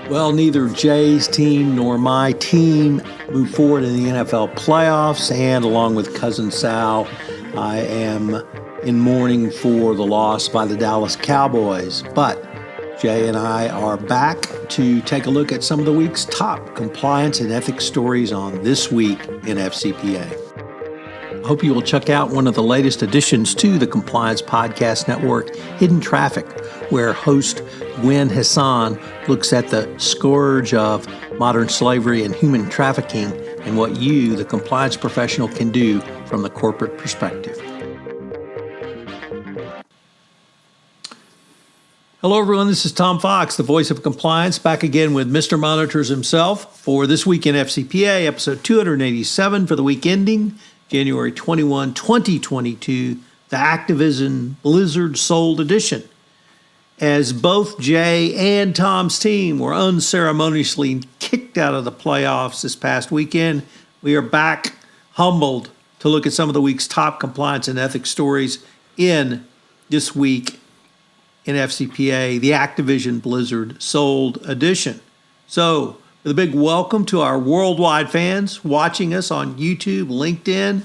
Well, neither Jay's team nor my team moved forward in the NFL playoffs, and along with cousin Sal, I am in mourning for the loss by the Dallas Cowboys. But Jay and I are back to take a look at some of the week's top compliance and ethics stories on This Week in FCPA. I hope you will check out one of the latest additions to the Compliance Podcast Network, Hidden Traffic, where host Gwen Hassan looks at the scourge of modern slavery and human trafficking and what you, the compliance professional, can do from the corporate perspective. Hello, everyone. This is Tom Fox, the voice of compliance, back again with Mr. Monitors himself for This Week in FCPA, episode 287 for the week ending January 21, 2022, the Activision Blizzard Sold edition. As both Jay and Tom's team were unceremoniously kicked out of the playoffs this past weekend, we are back humbled to look at some of the week's top compliance and ethics stories in This Week in FCPA, the Activision Blizzard Sold edition. So, with a big welcome to our worldwide fans watching us on YouTube, LinkedIn,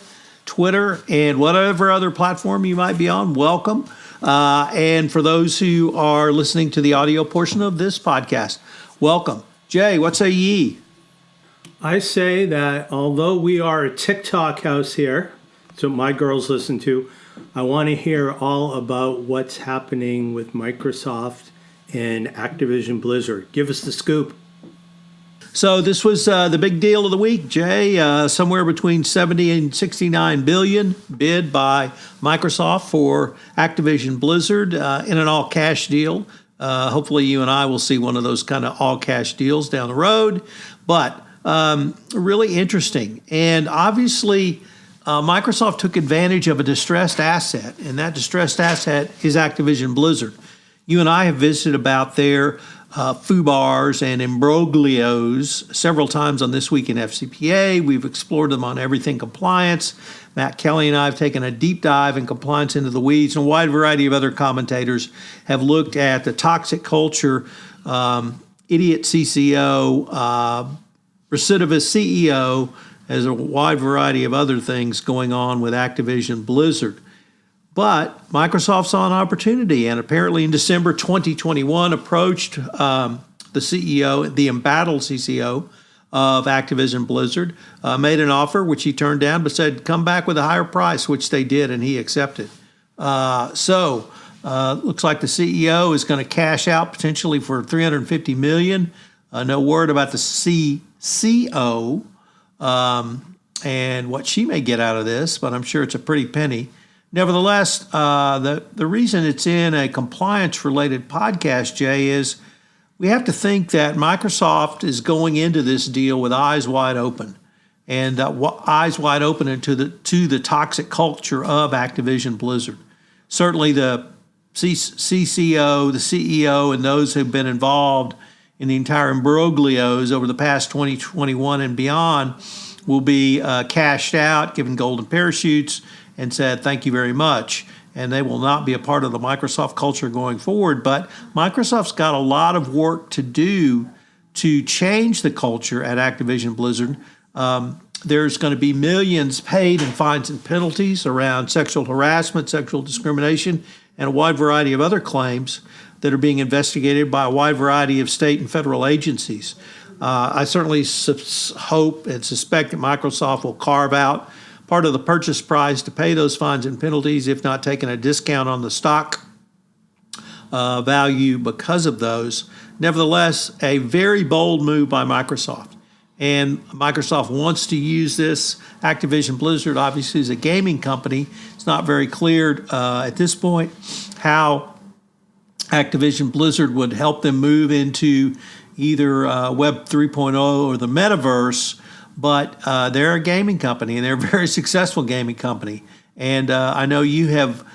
Twitter, and whatever other platform you might be on, welcome. And for those who are listening to the audio portion of this podcast, welcome. Jay, what say ye? I say that although we are a TikTok house here, so my girls listen to, I want to hear all about what's happening with Microsoft and Activision Blizzard. Give us the scoop. So this was the big deal of the week, Jay. Somewhere between 70 and 69 billion bid by Microsoft for Activision Blizzard in an all-cash deal. Hopefully you and I will see one of those kind of all-cash deals down the road. But really interesting. And obviously Microsoft took advantage of a distressed asset, and that distressed asset is Activision Blizzard. You and I have visited about their FUBARs and imbroglios several times on This Week in FCPA. We've explored them on Everything Compliance. Matt Kelly and I have taken a deep dive in compliance into the weeds, and a wide variety of other commentators have looked at the toxic culture, idiot CCO, recidivist CEO, as a wide variety of other things going on with Activision Blizzard. But Microsoft saw an opportunity, and apparently in December 2021 approached the CEO, the embattled CCO of Activision Blizzard, made an offer which he turned down, but said, come back with a higher price, which they did, and he accepted. Looks like the CEO is going to cash out potentially for $350 million. No word about the CCO and what she may get out of this, but I'm sure it's a pretty penny. Nevertheless, the reason it's in a compliance-related podcast, Jay, is we have to think that Microsoft is going into this deal with eyes wide open, and eyes wide open into the toxic culture of Activision Blizzard. Certainly, the CCO, the CEO, and those who've been involved in the entire imbroglios over the past 2021 and beyond will be cashed out, given golden parachutes, and said, thank you very much. And they will not be a part of the Microsoft culture going forward. But Microsoft's got a lot of work to do to change the culture at Activision Blizzard. There's going to be millions paid in fines and penalties around sexual harassment, sexual discrimination, and a wide variety of other claims that are being investigated by a wide variety of state and federal agencies. I certainly hope and suspect that Microsoft will carve out part of the purchase price to pay those fines and penalties, if not taking a discount on the stock value because of those. Nevertheless, a very bold move by Microsoft. And Microsoft wants to use this. Activision Blizzard obviously is a gaming company. It's not very clear at this point how Activision Blizzard would help them move into either Web 3.0 or the metaverse. But they're a gaming company, and they're a very successful gaming company. And I know you have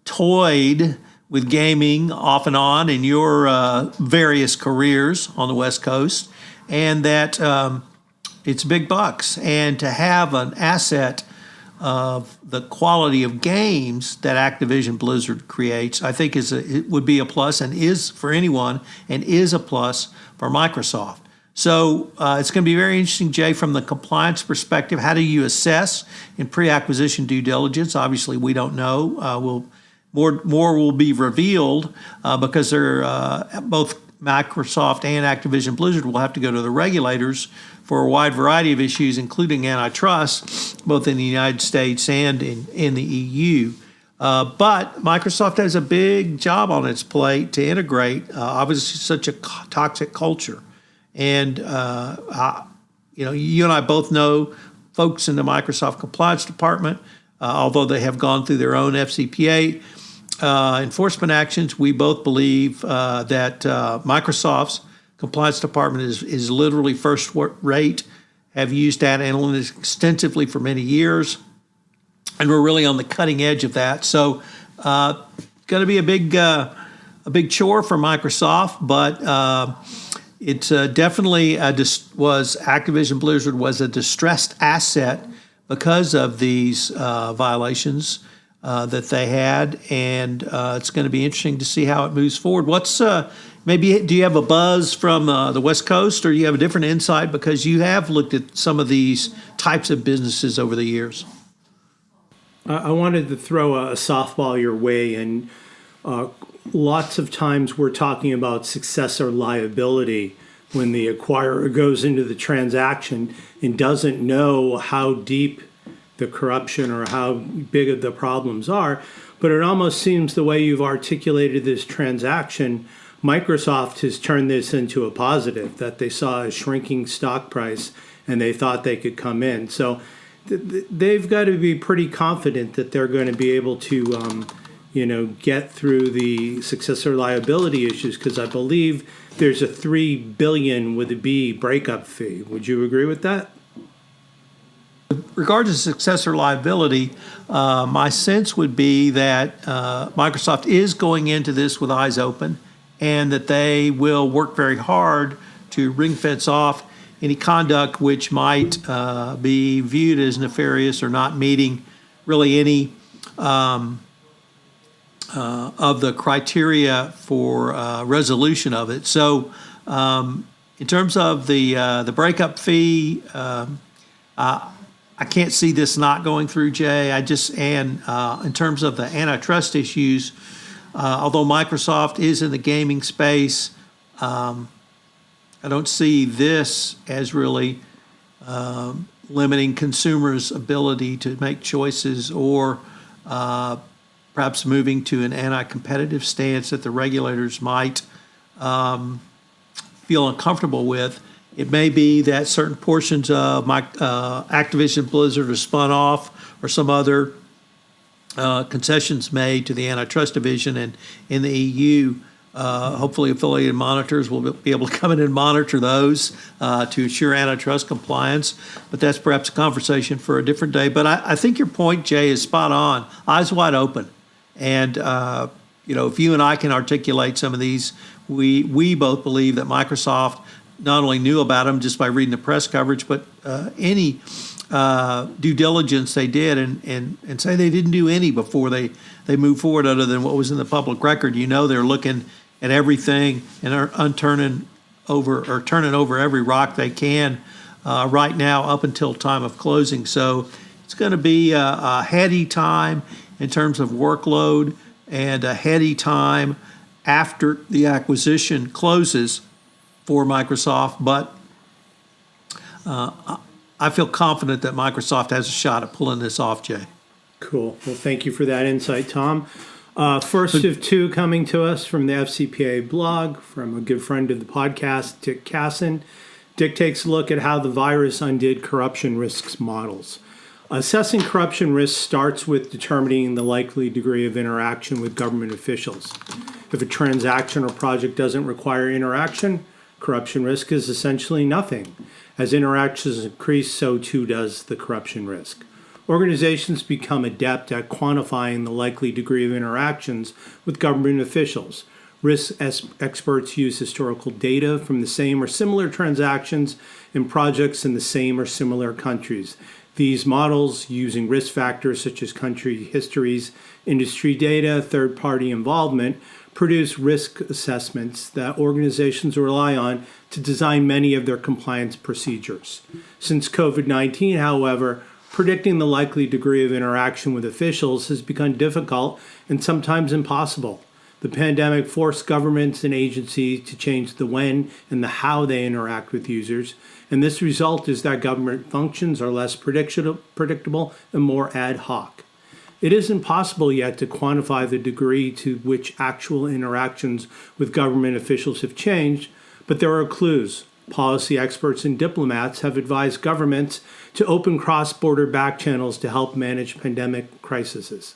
toyed with gaming off and on in your various careers on the West Coast, and that it's big bucks. And to have an asset of the quality of games that Activision Blizzard creates, I think it would be a plus and is for anyone and is a plus for Microsoft. So it's going to be very interesting, Jay, from the compliance perspective. How do you assess in pre-acquisition due diligence? Obviously, we don't know. More will be revealed because they're both Microsoft and Activision Blizzard will have to go to the regulators for a wide variety of issues, including antitrust, both in the United States and in the EU. But Microsoft has a big job on its plate to integrate, obviously, such a toxic culture. And, you and I both know folks in the Microsoft compliance department, although they have gone through their own FCPA enforcement actions, we both believe that Microsoft's compliance department is literally first rate, have used data analytics extensively for many years, and we're really on the cutting edge of that. So going to be a big chore for Microsoft, but it's definitely Activision Blizzard was a distressed asset because of these violations that they had, and it's going to be interesting to see how it moves forward. Maybe do you have a buzz from the West Coast, or do you have a different insight because you have looked at some of these types of businesses over the years? I wanted to throw a softball your way, and lots of times we're talking about successor liability when the acquirer goes into the transaction and doesn't know how deep the corruption or how big the problems are. But it almost seems the way you've articulated this transaction, Microsoft has turned this into a positive, that they saw a shrinking stock price and they thought they could come in. So they've got to be pretty confident that they're going to be able to get through the successor liability issues, because I believe there's a $3 billion with a B breakup fee. Would you agree with that? With regard to successor liability, my sense would be that Microsoft is going into this with eyes open, and that they will work very hard to ring fence off any conduct which might be viewed as nefarious or not meeting really any of the criteria for resolution of it. So in terms of the breakup fee, I can't see this not going through, Jay. In terms of the antitrust issues, although Microsoft is in the gaming space, I don't see this as really limiting consumers' ability to make choices or perhaps moving to an anti-competitive stance that the regulators might feel uncomfortable with. It may be that certain portions of Activision Blizzard are spun off, or some other concessions made to the antitrust division, and in the EU, hopefully affiliated monitors will be able to come in and monitor those to ensure antitrust compliance. But that's perhaps a conversation for a different day. But I think your point, Jay, is spot on. Eyes wide open. And, if you and I can articulate some of these, we both believe that Microsoft not only knew about them just by reading the press coverage, but any due diligence they did, and say they didn't do any before they moved forward other than what was in the public record. They're looking at everything and are turning over every rock they can right now up until time of closing. So it's going to be a heady time in terms of workload, and a heady time after the acquisition closes for Microsoft. But I feel confident that Microsoft has a shot at pulling this off, Jay. Cool. Well, thank you for that insight, Tom. First of two coming to us from the FCPA blog from a good friend of the podcast, Dick Cassin. Dick takes a look at how the virus undid corruption risks models. Assessing corruption risks starts with determining the likely degree of interaction with government officials. If a transaction or project doesn't require interaction, corruption risk is essentially nothing. As interactions increase, so too does the corruption risk. Organizations become adept at quantifying the likely degree of interactions with government officials. Risk experts use historical data from the same or similar transactions and projects in the same or similar countries. These models, using risk factors such as country histories, industry data, third-party involvement, produce risk assessments that organizations rely on to design many of their compliance procedures. Since COVID-19, however, predicting the likely degree of interaction with officials has become difficult and sometimes impossible. The pandemic forced governments and agencies to change the when and the how they interact with users, and this result is that government functions are less predictable and more ad hoc. It isn't possible yet to quantify the degree to which actual interactions with government officials have changed, but there are clues. Policy experts and diplomats have advised governments to open cross-border back channels to help manage pandemic crises.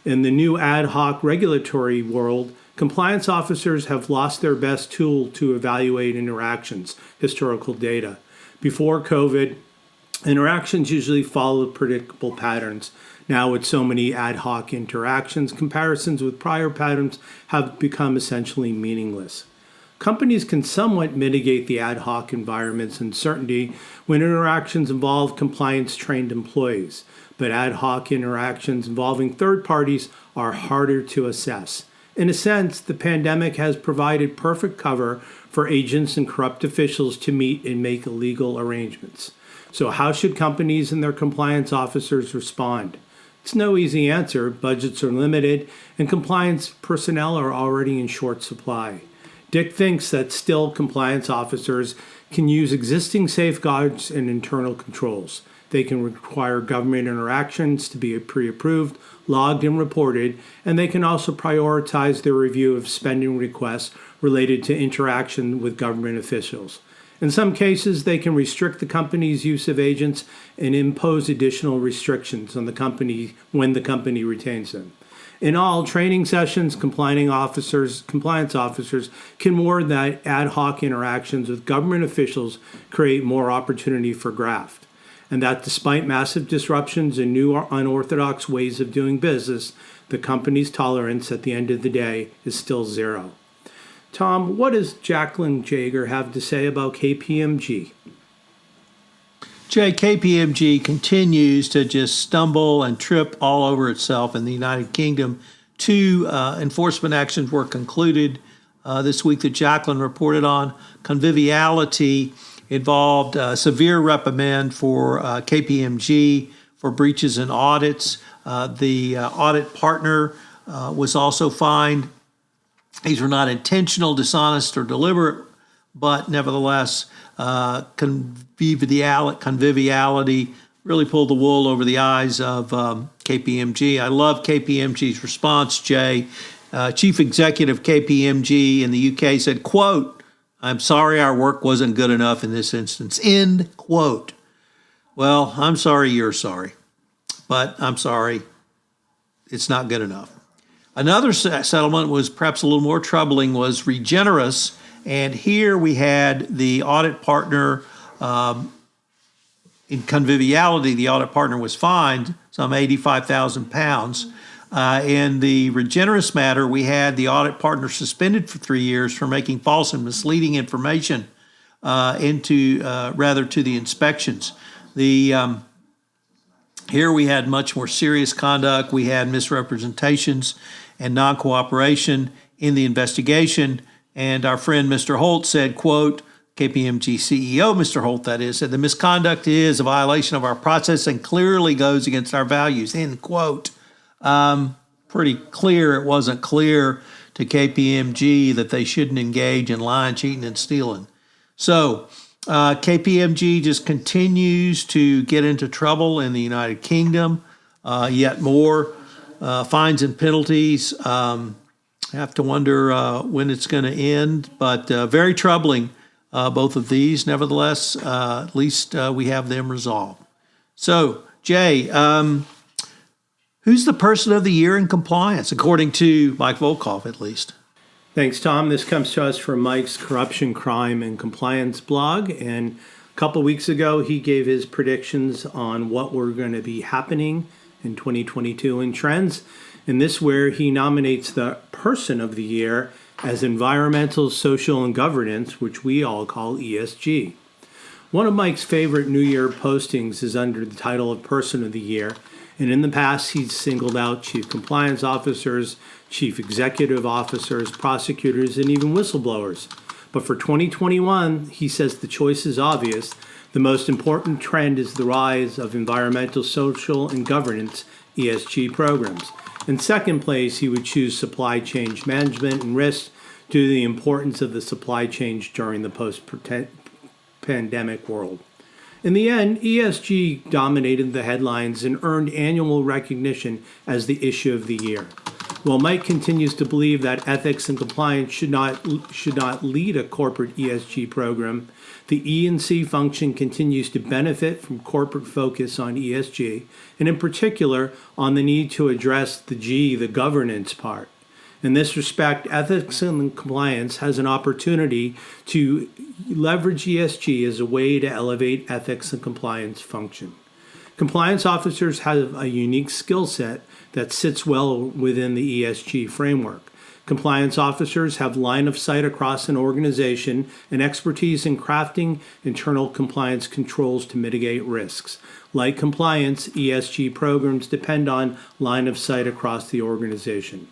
In the new ad hoc regulatory world, compliance officers have lost their best tool to evaluate interactions, historical data. Before COVID, interactions usually followed predictable patterns. Now, with so many ad hoc interactions, comparisons with prior patterns have become essentially meaningless. Companies can somewhat mitigate the ad hoc environment's uncertainty when interactions involve compliance-trained employees, but ad hoc interactions involving third parties are harder to assess. In a sense, the pandemic has provided perfect cover for agents and corrupt officials to meet and make illegal arrangements. So how should companies and their compliance officers respond? It's no easy answer. Budgets are limited, and compliance personnel are already in short supply. Dick thinks that still compliance officers can use existing safeguards and internal controls. They can require government interactions to be pre-approved, logged, and reported, and they can also prioritize their review of spending requests related to interaction with government officials. In some cases, they can restrict the company's use of agents and impose additional restrictions on the company when the company retains them. In all, training sessions, compliance officers can warn that ad hoc interactions with government officials create more opportunity for graft, and that despite massive disruptions and new unorthodox ways of doing business, the company's tolerance at the end of the day is still zero. Tom, what does Jaclyn Jaeger have to say about KPMG? Jay, KPMG continues to just stumble and trip all over itself in the United Kingdom. Two enforcement actions were concluded this week that Jaclyn reported on. Conviviality involved severe reprimand for KPMG for breaches in audits. The audit partner was also fined. These were not intentional, dishonest, or deliberate, but nevertheless, conviviality really pulled the wool over the eyes of KPMG. I love KPMG's response, Jay. Chief Executive KPMG in the UK said, quote, "I'm sorry our work wasn't good enough in this instance," end quote. Well, I'm sorry you're sorry, but I'm sorry it's not good enough. Another settlement was perhaps a little more troubling, was Regenerous, and here we had the audit partner in Conviviality. The audit partner was fined some £85,000. In the Regenerous matter, we had the audit partner suspended for 3 years for making false and misleading information to the inspections. Here we had much more serious conduct. We had misrepresentations and non-cooperation in the investigation. And our friend Mr. Holt said, quote, KPMG CEO, Mr. Holt, that is, said the misconduct is a violation of our process and clearly goes against our values, end quote. Pretty clear it wasn't clear to KPMG that they shouldn't engage in lying, cheating, and stealing. So KPMG just continues to get into trouble in the United Kingdom. Yet more fines and penalties. Have to wonder when it's going to end, but very troubling, both of these. Nevertheless, at least we have them resolved. So, Jay, who's the person of the year in compliance, according to Mike Volkov, at least? Thanks, Tom. This comes to us from Mike's Corruption, Crime, and Compliance blog. And a couple weeks ago, he gave his predictions on what were going to be happening in 2022 in trends. And this where he nominates the person of the year as environmental, social, and governance, which we all call ESG. One of Mike's favorite New Year postings is under the title of Person of the Year, and in the past he's singled out chief compliance officers, chief executive officers, prosecutors, and even whistleblowers. But for 2021, he says the choice is obvious. The most important trend is the rise of environmental, social, and governance ESG programs. In second place, he would choose supply chain management and risk due to the importance of the supply chain during the post-pandemic world. In the end, ESG dominated the headlines and earned annual recognition as the issue of the year. While Mike continues to believe that ethics and compliance should not lead a corporate ESG program, the E&C function continues to benefit from corporate focus on ESG, and in particular on the need to address the G, the governance part. In this respect, ethics and compliance has an opportunity to leverage ESG as a way to elevate ethics and compliance function. Compliance officers have a unique skill set that sits well within the ESG framework. Compliance officers have line of sight across an organization and expertise in crafting internal compliance controls to mitigate risks. Like compliance, ESG programs depend on line of sight across the organization.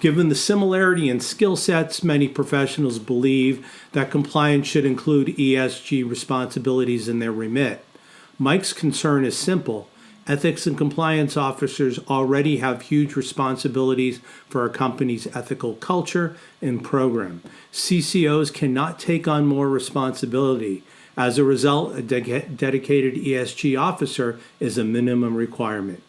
Given the similarity in skill sets, many professionals believe that compliance should include ESG responsibilities in their remit. Mike's concern is simple. Ethics and compliance officers already have huge responsibilities for a company's ethical culture and program. CCOs cannot take on more responsibility. As a result, a dedicated ESG officer is a minimum requirement.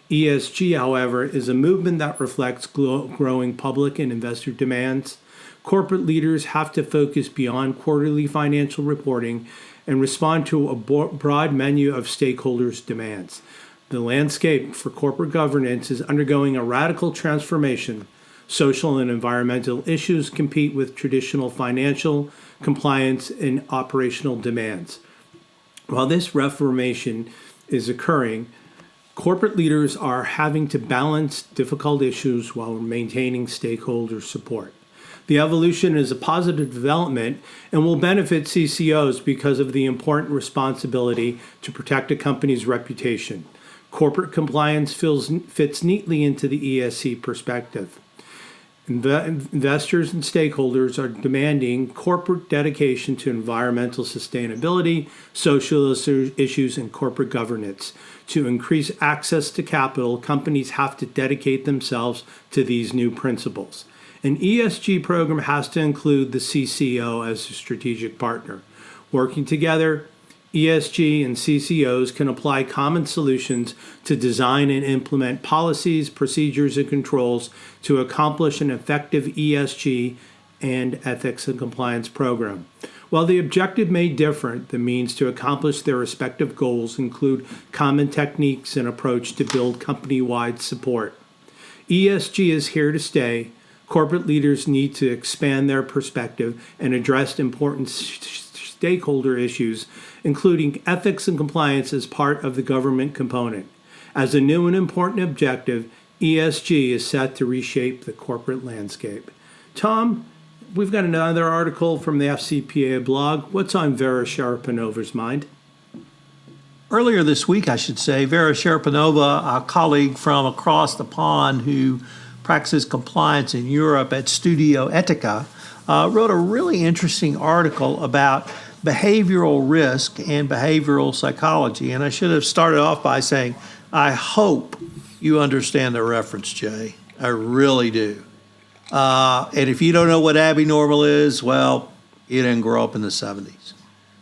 ESG, however, is a movement that reflects growing public and investor demands. Corporate leaders have to focus beyond quarterly financial reporting and respond to a broad menu of stakeholders' demands. The landscape for corporate governance is undergoing a radical transformation. Social and environmental issues compete with traditional financial, compliance, and operational demands. While this reformation is occurring, corporate leaders are having to balance difficult issues while maintaining stakeholder support. The evolution is a positive development and will benefit CCOs because of the important responsibility to protect a company's reputation. Corporate compliance fits neatly into the ESG perspective. Investors and stakeholders are demanding corporate dedication to environmental sustainability, social issues, and corporate governance. To increase access to capital, companies have to dedicate themselves to these new principles. An ESG program has to include the CCO as a strategic partner. Working together, ESG and CCOs can apply common solutions to design and implement policies, procedures, and controls to accomplish an effective ESG and ethics and compliance program. While the objective may differ, the means to accomplish their respective goals include common techniques and approach to build company-wide support. ESG is here to stay. Corporate leaders need to expand their perspective and address important stakeholder issues, including ethics and compliance as part of the government component. As a new and important objective, ESG is set to reshape the corporate landscape. Tom, we've got another article from the FCPA blog. What's on Vera Cherepanova mind? Earlier this week, I should say, Vera Cherepanova, a colleague from across the pond who practices compliance in Europe at Studio Etica, wrote a really interesting article about behavioral risk and behavioral psychology. And I should have started off by saying, I hope you understand the reference, Jay. I really do. And if you don't know what abnormal is, well, you didn't grow up in the 70s.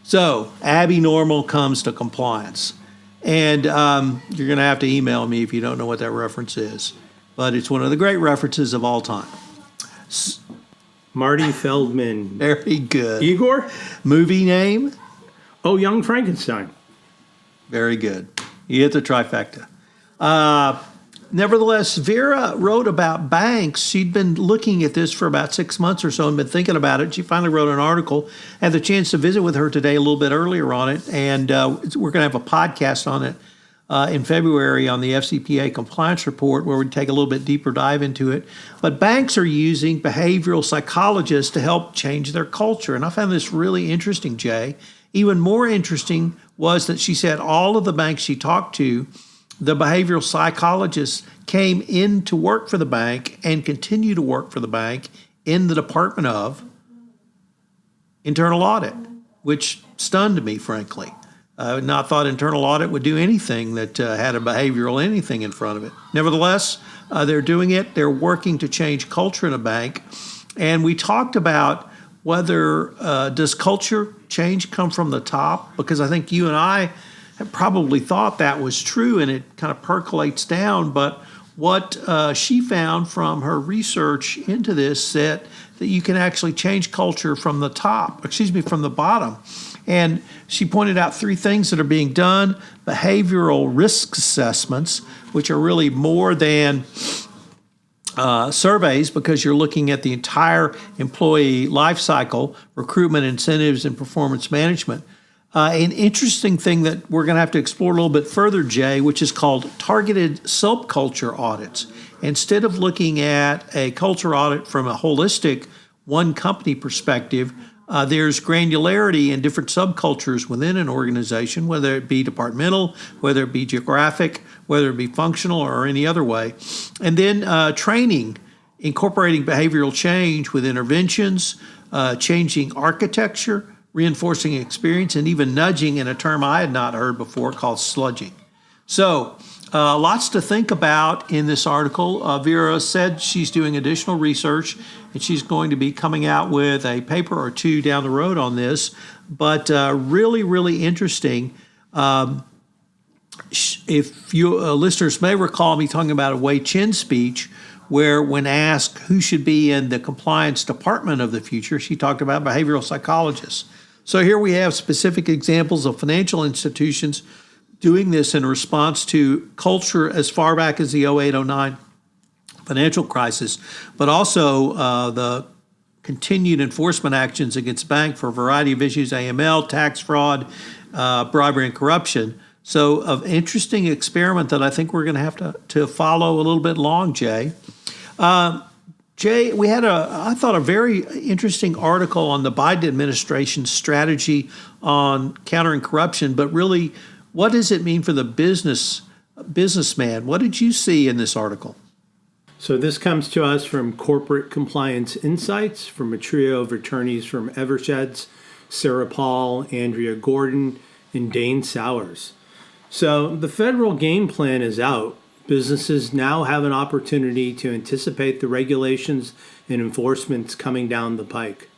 So abnormal comes to compliance. And you're going to have to email me if you don't know what that reference is. But it's one of the great references of all time. Marty Feldman. Very good. Igor? Movie name? Oh, Young Frankenstein. Very good. You hit the trifecta. Nevertheless, Vera wrote about banks. She'd been looking at this for about 6 months or so and been thinking about it. She finally wrote an article. Had the chance to visit with her today a little bit earlier on it, and we're going to have a podcast on it in February on the FCPA compliance report, where we take a little bit deeper dive into it. But banks are using behavioral psychologists to help change their culture. And I found this really interesting, Jay. Even more interesting was that she said all of the banks she talked to, the behavioral psychologists came in to work for the bank and continue to work for the bank in the Department of Internal Audit, which stunned me, frankly. I had not thought internal audit would do anything that had a behavioral anything in front of it. Nevertheless, they're doing it. They're working to change culture in a bank. And we talked about whether does culture change come from the top? Because I think you and I have probably thought that was true, and it kind of percolates down. But what she found from her research into this said that you can actually change culture from the top, from the bottom. And she pointed out three things that are being done: behavioral risk assessments, which are really more than surveys, because you're looking at the entire employee life cycle, recruitment, incentives, and performance management. An interesting thing that we're going to have to explore a little bit further, Jay, which is called targeted subculture audits. Instead of looking at a culture audit from a holistic one company perspective, there's granularity in different subcultures within an organization, whether it be departmental, whether it be geographic, whether it be functional or any other way. And then training, incorporating behavioral change with interventions, changing architecture, reinforcing experience, and even nudging, in a term I had not heard before called sludging. So lots to think about in this article. Vera said she's doing additional research, and she's going to be coming out with a paper or two down the road on this. But really, really interesting. If you listeners may recall me talking about a Wei Chin speech, where when asked who should be in the compliance department of the future, she talked about behavioral psychologists. So here we have specific examples of financial institutions doing this in response to culture as far back as the 08-09 financial crisis, but also the continued enforcement actions against bank for a variety of issues: AML, tax fraud, bribery, and corruption. So, an interesting experiment that I think we're going to have to follow a little bit long, Jay. Jay, we had I thought, a very interesting article on the Biden administration's strategy on countering corruption, but really, what does it mean for the businessman? What did you see in this article? So this comes to us from Corporate Compliance Insights, from a trio of attorneys from Eversheds, Sara Paul, Andrea Gordon, and Dane Sowers. So the federal game plan is out. Businesses now have an opportunity to anticipate the regulations and enforcements coming down the pike.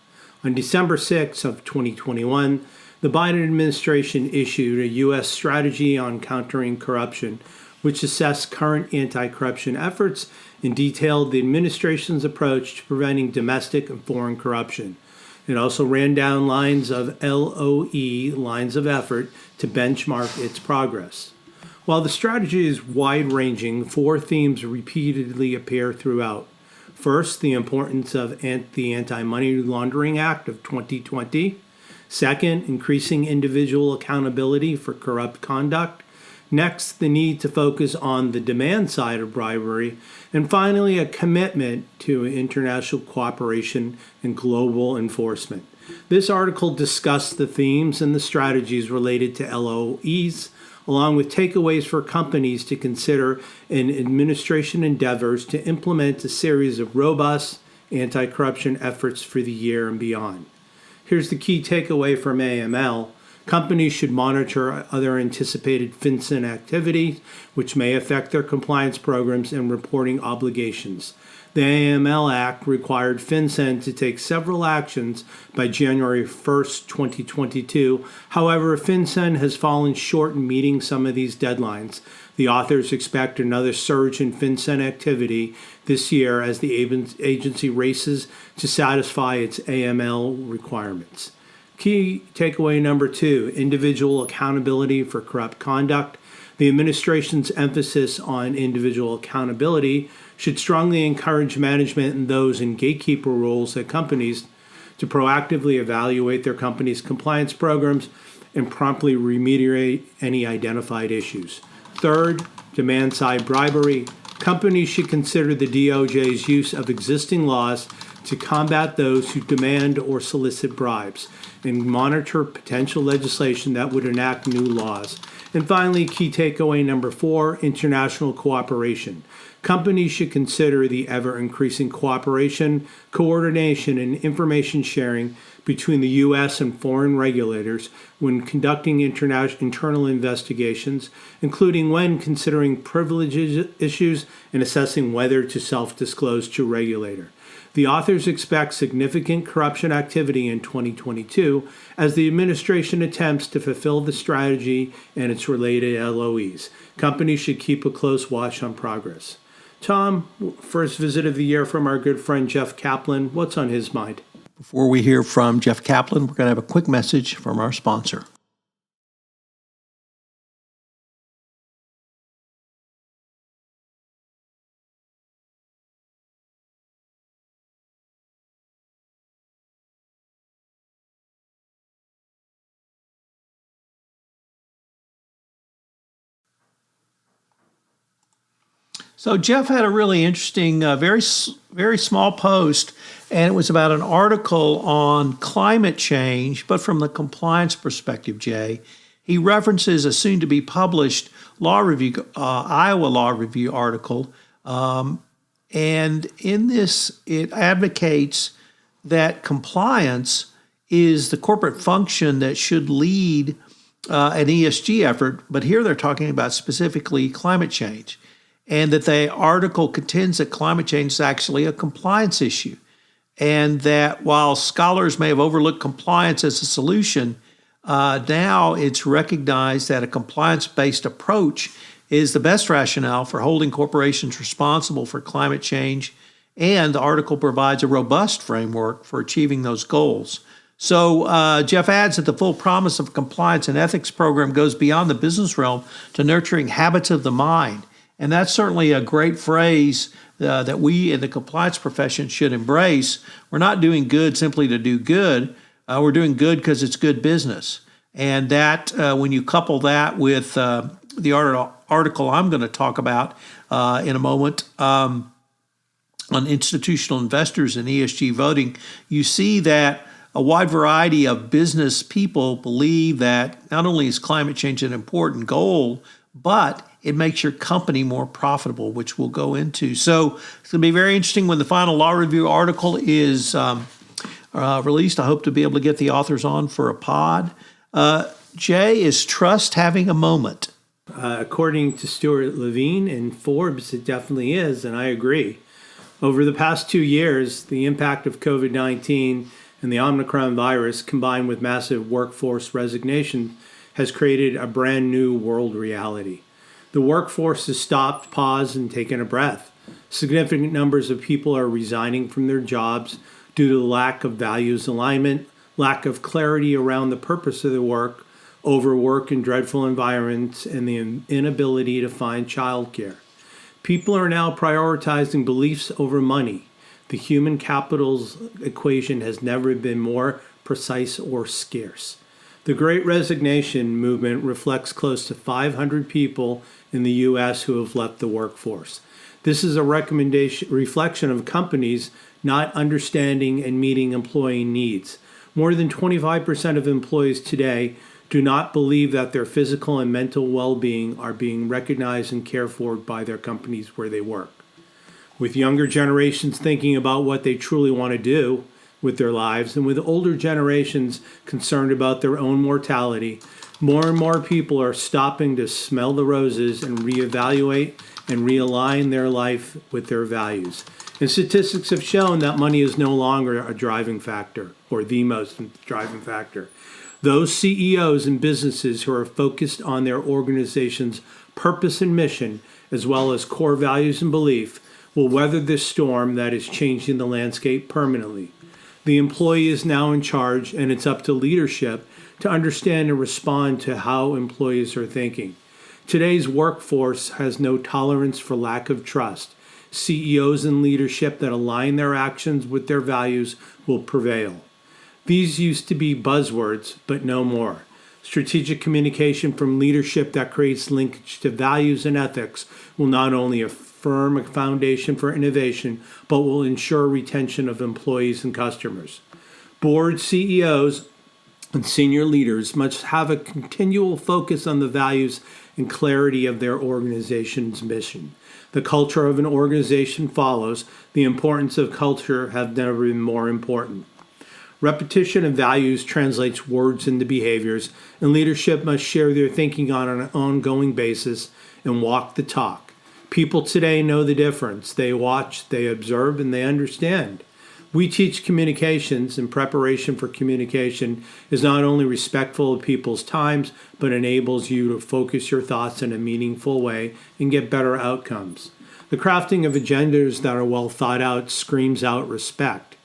On December 6th of 2021, the Biden administration issued a U.S. strategy on countering corruption, which assessed current anti-corruption efforts and detailed the administration's approach to preventing domestic and foreign corruption. It also ran down lines of LOE, lines of effort, to benchmark its progress. While the strategy is wide-ranging, four themes repeatedly appear throughout. First, the importance of the Anti-Money Laundering Act of 2020. Second, increasing individual accountability for corrupt conduct. Next, the need to focus on the demand side of bribery. And finally, a commitment to international cooperation and global enforcement. This article discussed the themes and the strategies related to LOEs, along with takeaways for companies to consider in administration endeavors to implement a series of robust anti-corruption efforts for the year and beyond. Here's the key takeaway from AML. Companies should monitor other anticipated FinCEN activities, which may affect their compliance programs and reporting obligations. The AML Act required FinCEN to take several actions by January 1st, 2022. However, FinCEN has fallen short in meeting some of these deadlines. The authors expect another surge in FinCEN activity this year as the agency races to satisfy its AML requirements. Key takeaway number 2, individual accountability for corrupt conduct. The administration's emphasis on individual accountability should strongly encourage management and those in gatekeeper roles at companies to proactively evaluate their company's compliance programs and promptly remediate any identified issues. Third, demand-side bribery. Companies should consider the DOJ's use of existing laws to combat those who demand or solicit bribes and monitor potential legislation that would enact new laws. And finally, key takeaway number 4, international cooperation. Companies should consider the ever-increasing cooperation, coordination, and information sharing between the U.S. and foreign regulators when conducting internal investigations, including when considering privilege issues and assessing whether to self-disclose to a regulator. The authors expect significant corruption activity in 2022 as the administration attempts to fulfill the strategy and its related LOEs. Companies should keep a close watch on progress. Tom, first visit of the year from our good friend Jeff Kaplan. What's on his mind? Before we hear from Jeff Kaplan, we're going to have a quick message from our sponsor. So Jeff had a really interesting, very small post, and it was about an article on climate change, but from the compliance perspective, Jay. He references a soon-to-be published Iowa Law Review article, and in this, it advocates that compliance is the corporate function that should lead an ESG effort, but here they're talking about specifically climate change. And that the article contends that climate change is actually a compliance issue. And that while scholars may have overlooked compliance as a solution, now it's recognized that a compliance-based approach is the best rationale for holding corporations responsible for climate change. And the article provides a robust framework for achieving those goals. So Jeff adds that the full promise of a compliance and ethics program goes beyond the business realm to nurturing habits of the mind. And that's certainly a great phrase that we in the compliance profession should embrace. We're not doing good simply to do good. We're doing good because it's good business. And that when you couple that with the article I'm going to talk about in a moment on institutional investors and ESG voting, you see that a wide variety of business people believe that not only is climate change an important goal, but it makes your company more profitable, which we'll go into. So it's going to be very interesting when the final law review article is released. I hope to be able to get the authors on for a pod. Jay, is trust having a moment? According to Stewart, Levine, and Forbes, it definitely is, and I agree. Over the past 2 years, the impact of COVID-19 and the Omicron virus, combined with massive workforce resignation, has created a brand new world reality. The workforce has stopped, paused, and taken a breath. Significant numbers of people are resigning from their jobs due to the lack of values alignment, lack of clarity around the purpose of their work, overwork in dreadful environments, and the inability to find childcare. People are now prioritizing beliefs over money. The human capital's equation has never been more precise or scarce. The Great Resignation movement reflects close to 500 people in the U.S. who have left the workforce. This is a reflection of companies not understanding and meeting employee needs. More than 25% of employees today do not believe that their physical and mental well-being are being recognized and cared for by their companies where they work. With younger generations thinking about what they truly want to do with their lives, and with older generations concerned about their own mortality, more and more people are stopping to smell the roses and reevaluate and realign their life with their values. And statistics have shown that money is no longer a driving factor, or the most driving factor. Those CEOs and businesses who are focused on their organization's purpose and mission, as well as core values and belief, will weather this storm that is changing the landscape permanently. The employee is now in charge, and it's up to leadership to understand and respond to how employees are thinking. Today's workforce has no tolerance for lack of trust. CEOs and leadership that align their actions with their values will prevail. These used to be buzzwords, but no more. Strategic communication from leadership that creates linkage to values and ethics will not only affirm a foundation for innovation, but will ensure retention of employees and customers. Board CEOs and senior leaders must have a continual focus on the values and clarity of their organization's mission. The culture of an organization follows. The importance of culture have never been more important. Repetition of values translates words into behaviors, and leadership must share their thinking on an ongoing basis and walk the talk. People today know the difference. They watch, they observe, and they understand. We teach communications, and preparation for communication is not only respectful of people's times, but enables you to focus your thoughts in a meaningful way and get better outcomes. The crafting of agendas that are well thought out screams out respect.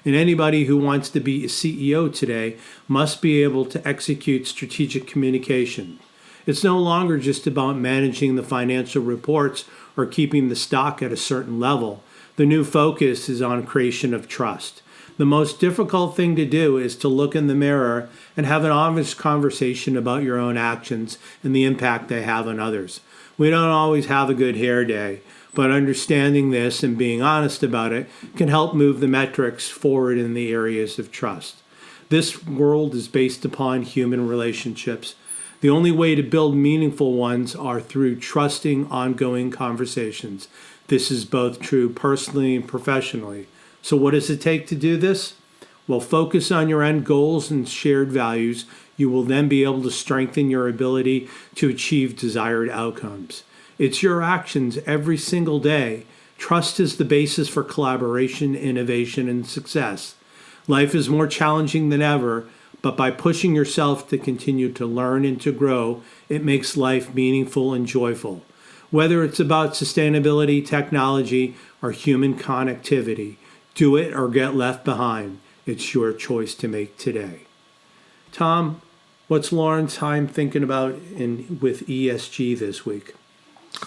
And anybody who wants to be a CEO today must be able to execute strategic communication. It's no longer just about managing the financial reports or keeping the stock at a certain level. The new focus is on creation of trust. The most difficult thing to do is to look in the mirror and have an honest conversation about your own actions and the impact they have on others. We don't always have a good hair day, but understanding this and being honest about it can help move the metrics forward in the areas of trust. This world is based upon human relationships. The only way to build meaningful ones are through trusting, ongoing conversations. This is both true personally and professionally. So what does it take to do this? Well, focus on your end goals and shared values. You will then be able to strengthen your ability to achieve desired outcomes. It's your actions every single day. Trust is the basis for collaboration, innovation, and success. Life is more challenging than ever, but by pushing yourself to continue to learn and to grow, it makes life meaningful and joyful. Whether it's about sustainability, technology, or human connectivity, do it or get left behind. It's your choice to make today. Tom, what's Lawrence Heim thinking about with ESG this week?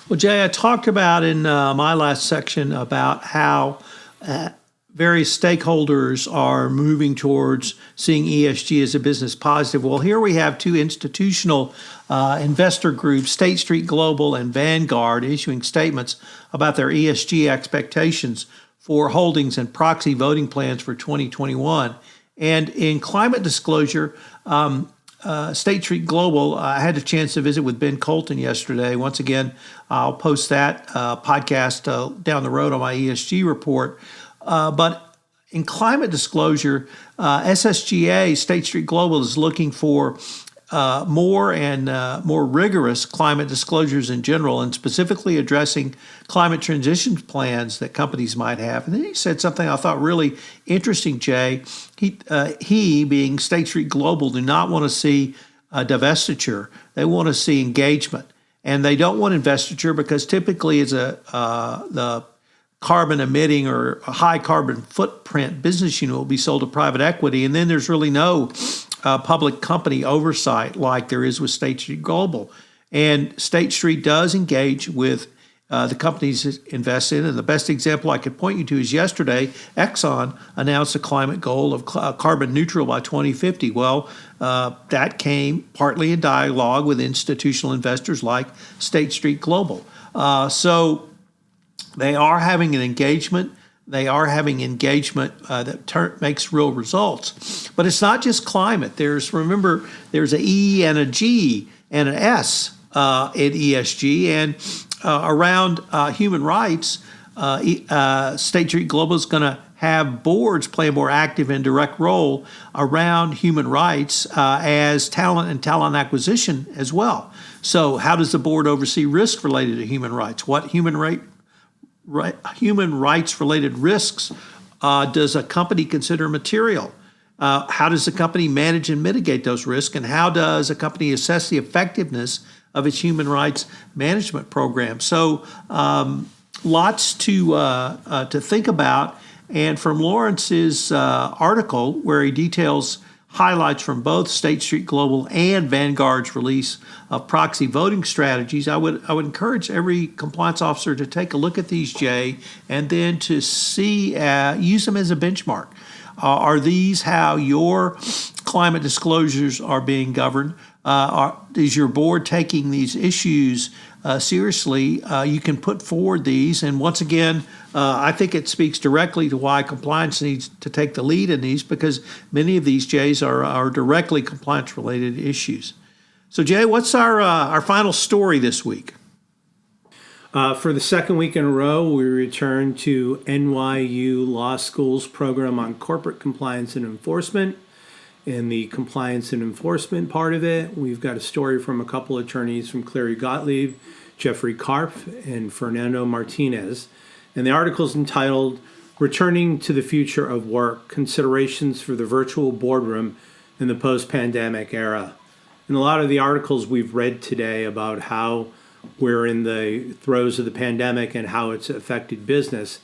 Well, Jay, I talked about in my last section about how various stakeholders are moving towards seeing ESG as a business positive. Well, here we have two institutional investor groups, State Street Global and Vanguard, issuing statements about their ESG expectations for holdings and proxy voting plans for 2021. And in climate disclosure, State Street Global, I had a chance to visit with Ben Colton yesterday. Once again, I'll post that podcast down the road on my ESG report. But in climate disclosure, SSGA, State Street Global, is looking for more and more rigorous climate disclosures in general, and specifically addressing climate transition plans that companies might have. And then he said something I thought really interesting, Jay. He being State Street Global, do not want to see divestiture. They want to see engagement. And they don't want investiture because typically it's the carbon emitting or a high carbon footprint business unit will be sold to private equity. And then there's really no public company oversight like there is with State Street Global. And State Street does engage with the companies it invests in. And the best example I could point you to is yesterday, Exxon announced a climate goal of carbon neutral by 2050. Well, that came partly in dialogue with institutional investors like State Street Global. So they are having an engagement. They are having engagement that makes real results. But it's not just climate. There's an E and a G and an S in ESG. And around human rights, State Street Global is going to have boards play a more active and direct role around human rights as talent and talent acquisition as well. So how does the board oversee risk related to human rights? What human rights related risks does a company consider material? How does a company manage and mitigate those risks? And how does a company assess the effectiveness of its human rights management program? So lots to think about. And from Lawrence's article, where he details highlights from both State Street Global and Vanguard's release of proxy voting strategies, I would encourage every compliance officer to take a look at these, Jay, and then to see use them as a benchmark. Are these how your climate disclosures are being governed. Is your board taking these issues seriously? You can put forward these. And once again, I think it speaks directly to why compliance needs to take the lead in these, because many of these, Jays, are directly compliance-related issues. So, Jay, what's our final story this week? For the second week in a row, we return to NYU Law School's program on corporate compliance and enforcement. In the compliance and enforcement part of it, we've got a story from a couple attorneys from Cleary Gottlieb, Jeffrey Karpf, and Fernando Martinez. And the article is entitled, Returning to the Future of Work, Considerations for the Virtual Boardroom in the Post-Pandemic Era. And a lot of the articles we've read today about how we're in the throes of the pandemic and how it's affected business,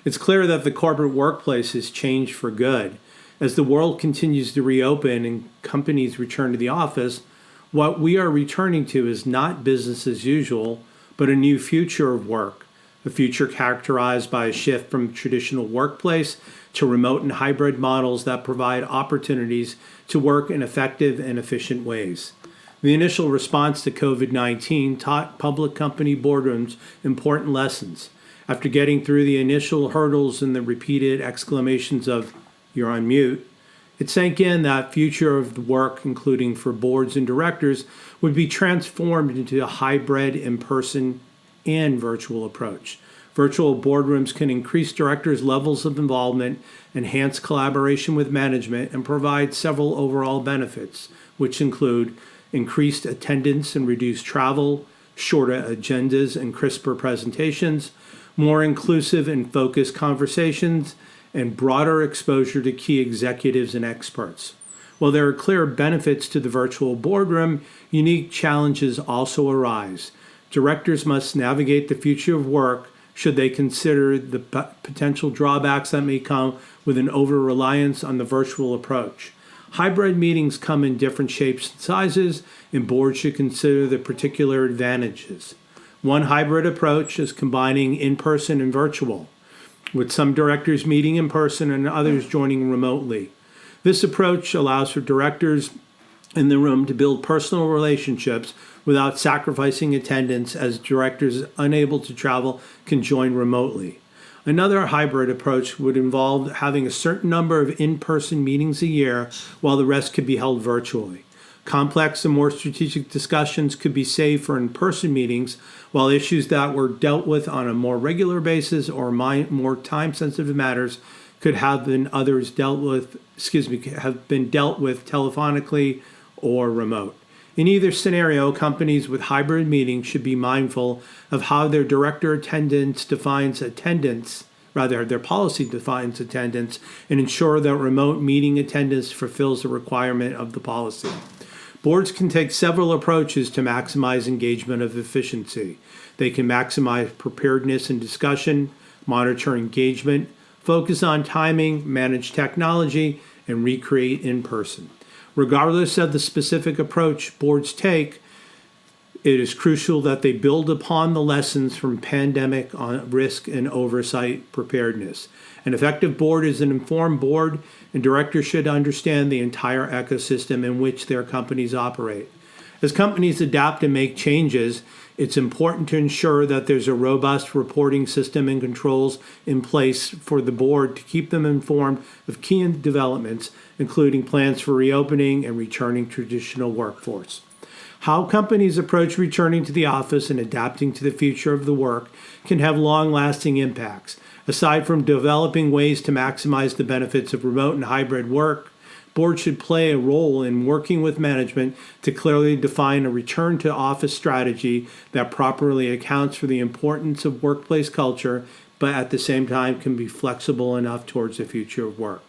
it's clear that the corporate workplace has changed for good. As the world continues to reopen and companies return to the office, what we are returning to is not business as usual, but a new future of work, a future characterized by a shift from traditional workplace to remote and hybrid models that provide opportunities to work in effective and efficient ways. The initial response to COVID-19 taught public company boardrooms important lessons. After getting through the initial hurdles and the repeated exclamations of, "You're on mute," it sank in that future of the work, including for boards and directors, would be transformed into a hybrid, in-person, and virtual approach. Virtual boardrooms can increase directors' levels of involvement, enhance collaboration with management, and provide several overall benefits, which include increased attendance and reduced travel, shorter agendas and crisper presentations, more inclusive and focused conversations, and broader exposure to key executives and experts. While there are clear benefits to the virtual boardroom, unique challenges also arise. Directors must navigate the future of work should they consider the potential drawbacks that may come with an over-reliance on the virtual approach. Hybrid meetings come in different shapes and sizes, and boards should consider the particular advantages. One hybrid approach is combining in-person and virtual, with some directors meeting in person and others joining remotely. This approach allows for directors in the room to build personal relationships without sacrificing attendance, as directors unable to travel can join remotely. Another hybrid approach would involve having a certain number of in-person meetings a year, while the rest could be held virtually. Complex and more strategic discussions could be saved for in-person meetings, while issues that were dealt with on a more regular basis or more time-sensitive matters could have been dealt with telephonically or remote. In either scenario, companies with hybrid meetings should be mindful of how their director attendance defines attendance, their policy defines attendance, and ensure that remote meeting attendance fulfills the requirement of the policy. Boards can take several approaches to maximize engagement of efficiency. They can maximize preparedness and discussion, monitor engagement, focus on timing, manage technology, and recreate in person. Regardless of the specific approach boards take, it is crucial that they build upon the lessons from pandemic on risk and oversight preparedness. An effective board is an informed board, and directors should understand the entire ecosystem in which their companies operate. As companies adapt and make changes, it's important to ensure that there's a robust reporting system and controls in place for the board to keep them informed of key developments, including plans for reopening and returning traditional workforce. How companies approach returning to the office and adapting to the future of the work can have long-lasting impacts. Aside from developing ways to maximize the benefits of remote and hybrid work, boards should play a role in working with management to clearly define a return to office strategy that properly accounts for the importance of workplace culture, but at the same time can be flexible enough towards the future of work.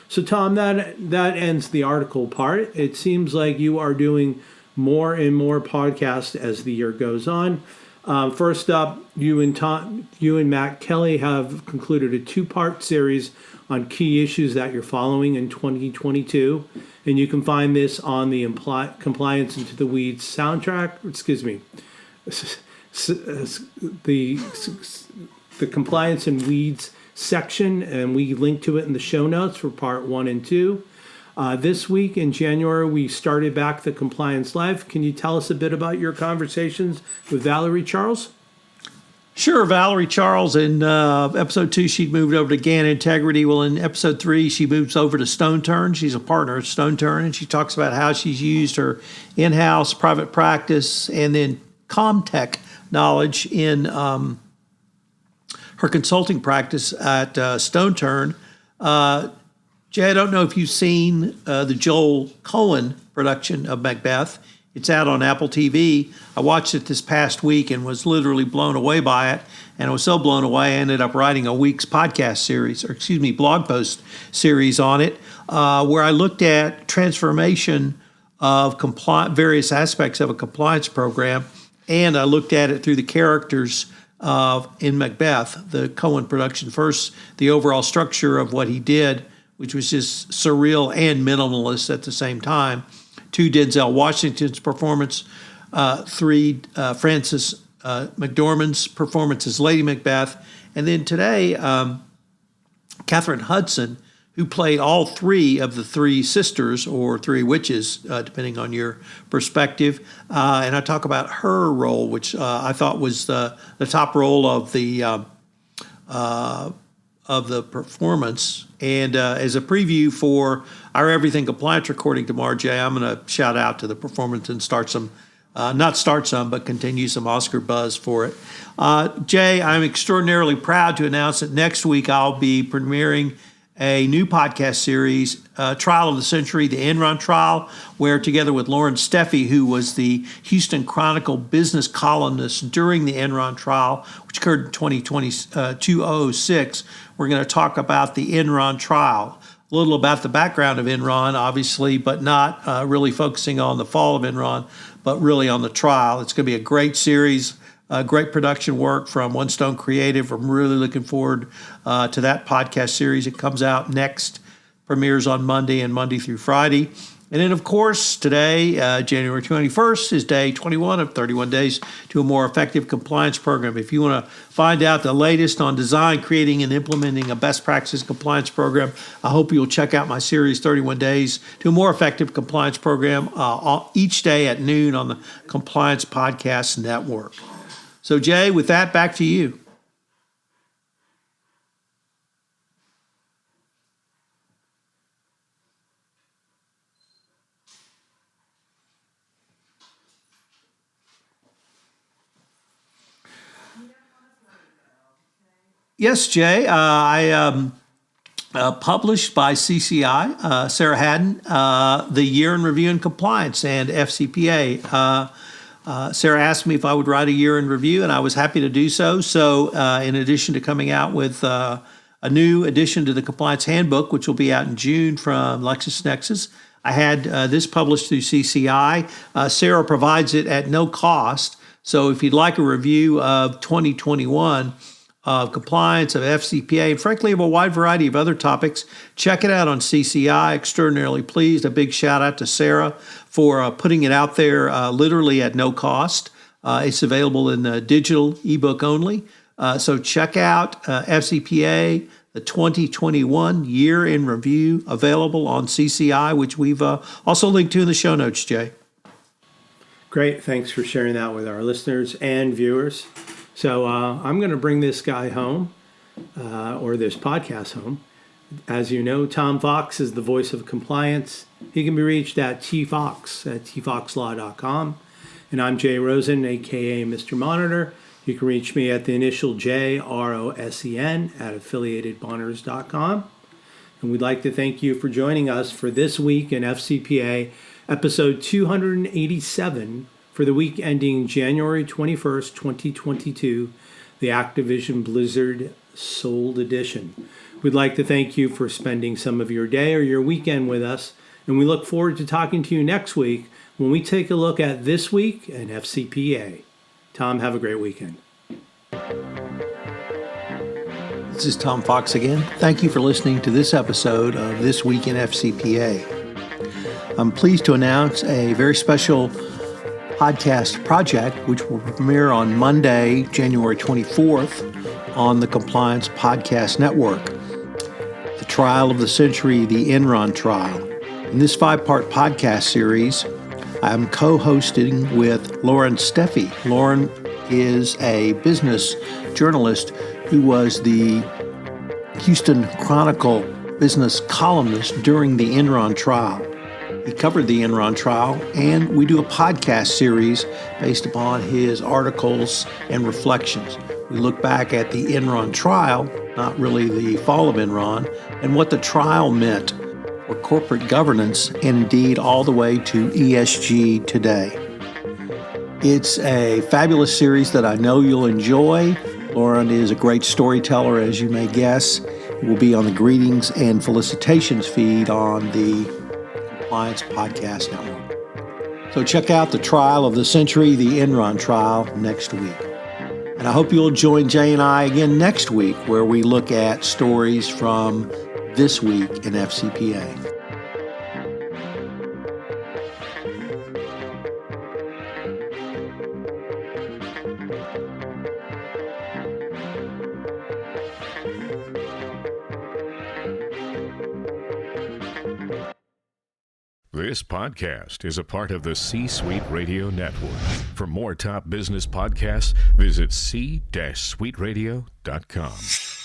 So Tom, that ends the article part. It seems like you are doing more and more podcasts as the year goes on. First up, you and Matt Kelly have concluded a two-part series on key issues that you're following in 2022, and you can find this on the Compliance Into the Weeds soundtrack. The Compliance and Weeds section, and we link to it in the show notes for part 1 and 2. This week in January, we started back the Compliance Live. Can you tell us a bit about your conversations with Valerie Charles? Sure, Valerie Charles in episode 2, she moved over to GAN Integrity. Well, in episode 3, she moves over to Stone Turn. She's a partner at Stone Turn, and she talks about how she's used her in-house private practice and then Comtech knowledge in her consulting practice at Stone Turn. Jay, I don't know if you've seen the Joel Cohen production of Macbeth. It's out on Apple TV. I watched it this past week and was literally blown away by it. And I was so blown away, I ended up writing a week's podcast series, blog post series on it, where I looked at transformation of various aspects of a compliance program. And I looked at it through the characters in Macbeth, the Cohen production. First, the overall structure of what he did, which was just surreal and minimalist at the same time. 2, Denzel Washington's performance. 3, Frances McDormand's performance as Lady Macbeth. And then today, Catherine Hudson, who played all 3 of the 3 sisters or 3 witches, depending on your perspective. And I talk about her role, which I thought was the top role of the performance. And as a preview for our Everything Compliance recording tomorrow, Jay, I'm going to shout out to the performance and continue some Oscar buzz for it. Jay, I'm extraordinarily proud to announce that next week I'll be premiering a new podcast series, Trial of the Century, the Enron Trial, where together with Lauren Steffi, who was the Houston Chronicle business columnist during the Enron Trial, which occurred in 2006, we're going to talk about the Enron Trial, a little about the background of Enron, obviously, but not really focusing on the fall of Enron, but really on the trial. It's going to be a great series. Great production work from One Stone Creative. I'm really looking forward to that podcast series. It comes out next, premieres on Monday and Monday through Friday. And then, of course, today, January 21st, is day 21 of 31 days to a more effective compliance program. If you want to find out the latest on design, creating, and implementing a best practices compliance program, I hope you'll check out my series, 31 Days to a More Effective Compliance Program, each day at noon on the Compliance Podcast Network. So, Jay, with that, back to you. Yes, Jay. I published by CCI, Sara Haddon, the Year in Review and Compliance and FCPA. Sara asked me if I would write a year in review, and I was happy to do so. So in addition to coming out with a new addition to the Compliance Handbook, which will be out in June from LexisNexis, I had this published through CCI. Sara provides it at no cost. So if you'd like a review of 2021, of compliance, of FCPA, and frankly, of a wide variety of other topics, check it out on CCI. Extraordinarily pleased. A big shout out to Sara for putting it out there literally at no cost. It's available in the digital ebook only. So check out FCPA, the 2021 Year in Review, available on CCI, which we've also linked to in the show notes, Jay. Great. Thanks for sharing that with our listeners and viewers. So I'm going to bring this guy home, or this podcast home. As you know, Tom Fox is the voice of compliance. He can be reached at tfox@tfoxlaw.com. And I'm Jay Rosen, a.k.a. Mr. Monitor. You can reach me at the initial J, ROSEN, at affiliatedmonitors.com. And we'd like to thank you for joining us for this week in FCPA, episode 287, for the week ending January 21st, 2022, the Activision Blizzard Sold edition. We'd like to thank you for spending some of your day or your weekend with us, and we look forward to talking to you next week when we take a look at this week in FCPA. Tom, have a great weekend. This is Tom Fox again. Thank you for listening to this episode of This Week in FCPA. I'm pleased to announce a very special podcast project, which will premiere on Monday, January 24th, on the Compliance Podcast Network. The Trial of the Century, the Enron Trial. In this 5-part podcast series, I'm co-hosting with Lauren Steffi. Lauren is a business journalist who was the Houston Chronicle business columnist during the Enron trial. He covered the Enron trial, and we do a podcast series based upon his articles and reflections. We look back at the Enron trial, not really the fall of Enron, and what the trial meant for corporate governance, and indeed all the way to ESG today. It's a fabulous series that I know you'll enjoy. Lauren is a great storyteller, as you may guess. It will be on the Greetings and Felicitations feed on the Compliance Podcast Network. So check out the trial of the century, the Enron trial, next week. And I hope you'll join Jay and I again next week, where we look at stories from this week in FCPA. This podcast is a part of the C-Suite Radio Network. For more top business podcasts, visit c-suiteradio.com.